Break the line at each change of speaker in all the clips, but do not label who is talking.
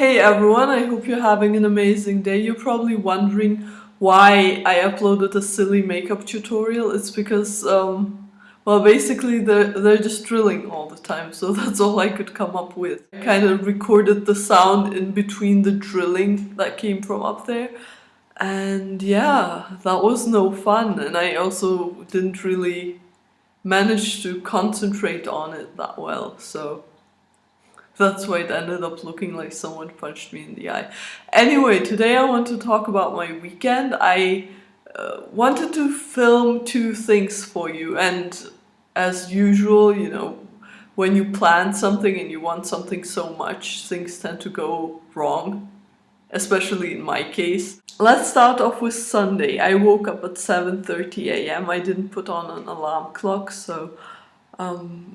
Hey everyone, I hope you're having an amazing day. You're probably wondering why I uploaded a silly makeup tutorial. It's because, well, basically they're just drilling all the time, so that's all I could come up with. I kind of recorded the sound in between the drilling that came from up there. And yeah, that was no fun, and I also didn't really manage to concentrate on it that well, so that's why it ended up looking like someone punched me in the eye. Anyway, today I want to talk about my weekend. I wanted to film two things for you, and as usual, when you plan something and you want something so much, things tend to go wrong, especially in my case. Let's start off with Sunday. I woke up at 7:30 a.m. I didn't put on an alarm clock, so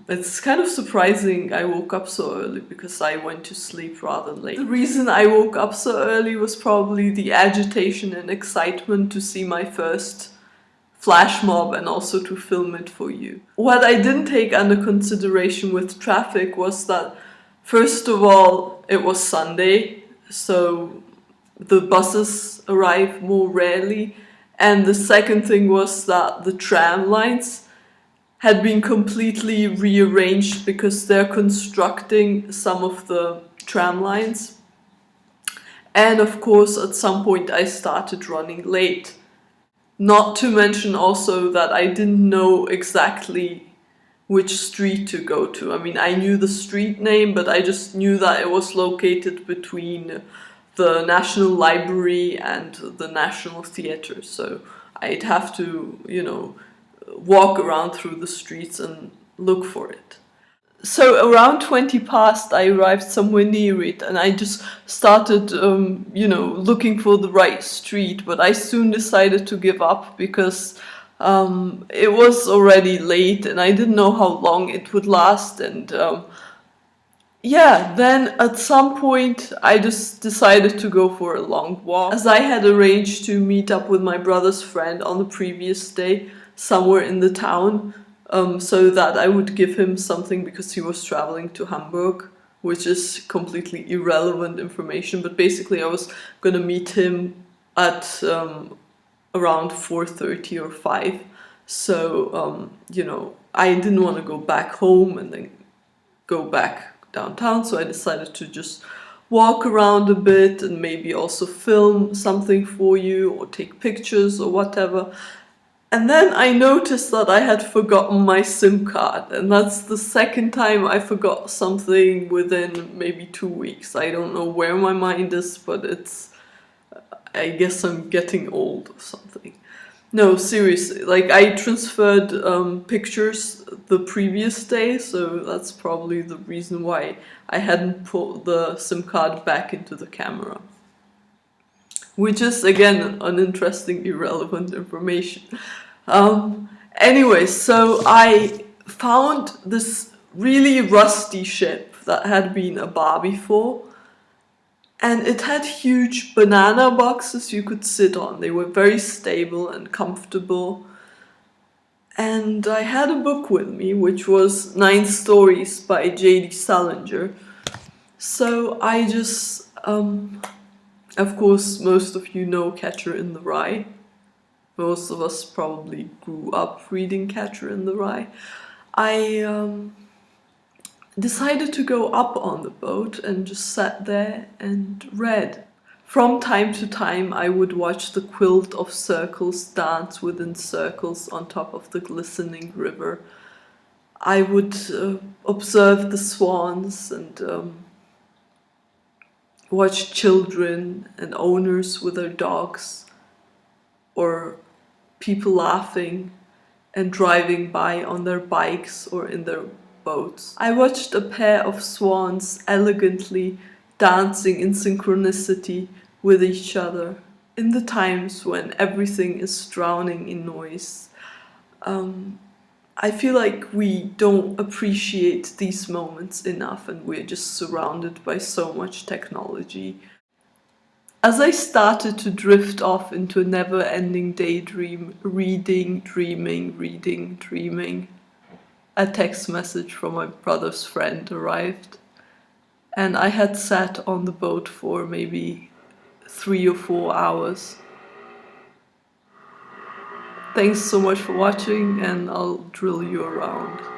it's kind of surprising I woke up so early because I went to sleep rather late. The reason I woke up so early was probably the agitation and excitement to see my first flash mob and also to film it for you. What I didn't take under consideration with traffic was that, first of all, it was Sunday, so the buses arrive more rarely, and the second thing was that the tram lines had been completely rearranged because they're constructing some of the tram lines. And of course, at some point I started running late. Not to mention also that I didn't know exactly which street to go to. I mean, I knew the street name, but I just knew that it was located between the National Library and the National Theatre. So I'd have to, walk around through the streets and look for it. So around 20 past, I arrived somewhere near it, and I just started, looking for the right street. But I soon decided to give up because it was already late, and I didn't know how long it would last. And then at some point, I just decided to go for a long walk, as I had arranged to meet up with my brother's friend on the previous day somewhere in the town, so that I would give him something because he was traveling to Hamburg, which is completely irrelevant information. But basically I was going to meet him at around 4:30 or 5. So, I didn't want to go back home and then go back downtown, so I decided to just walk around a bit and maybe also film something for you or take pictures or whatever. And then I noticed that I had forgotten my SIM card, and that's the second time I forgot something within maybe 2 weeks. I don't know where my mind is, but I guess I'm getting old or something. No, seriously, like I transferred pictures the previous day, so that's probably the reason why I hadn't put the SIM card back into the camera. Which is, again, an interesting, irrelevant information. Anyway, so I found this really rusty ship that had been a bar before, and it had huge banana boxes you could sit on. They were very stable and comfortable. And I had a book with me, which was 9 Stories by J.D.Salinger. So I just, of course, most of you know Catcher in the Rye. Most of us probably grew up reading Catcher in the Rye. I decided to go up on the boat and just sat there and read. From time to time, I would watch the quilt of circles dance within circles on top of the glistening river. I would observe the swans and watch children and owners with their dogs, or people laughing and driving by on their bikes or in their boats. I watched a pair of swans elegantly dancing in synchronicity with each other in the times when everything is drowning in noise. I feel like we don't appreciate these moments enough, and we're just surrounded by so much technology. As I started to drift off into a never-ending daydream, reading, dreaming, a text message from my brother's friend arrived. and I had sat on the boat for maybe 3 or 4 hours. Thanks so much for watching, and I'll drill you around.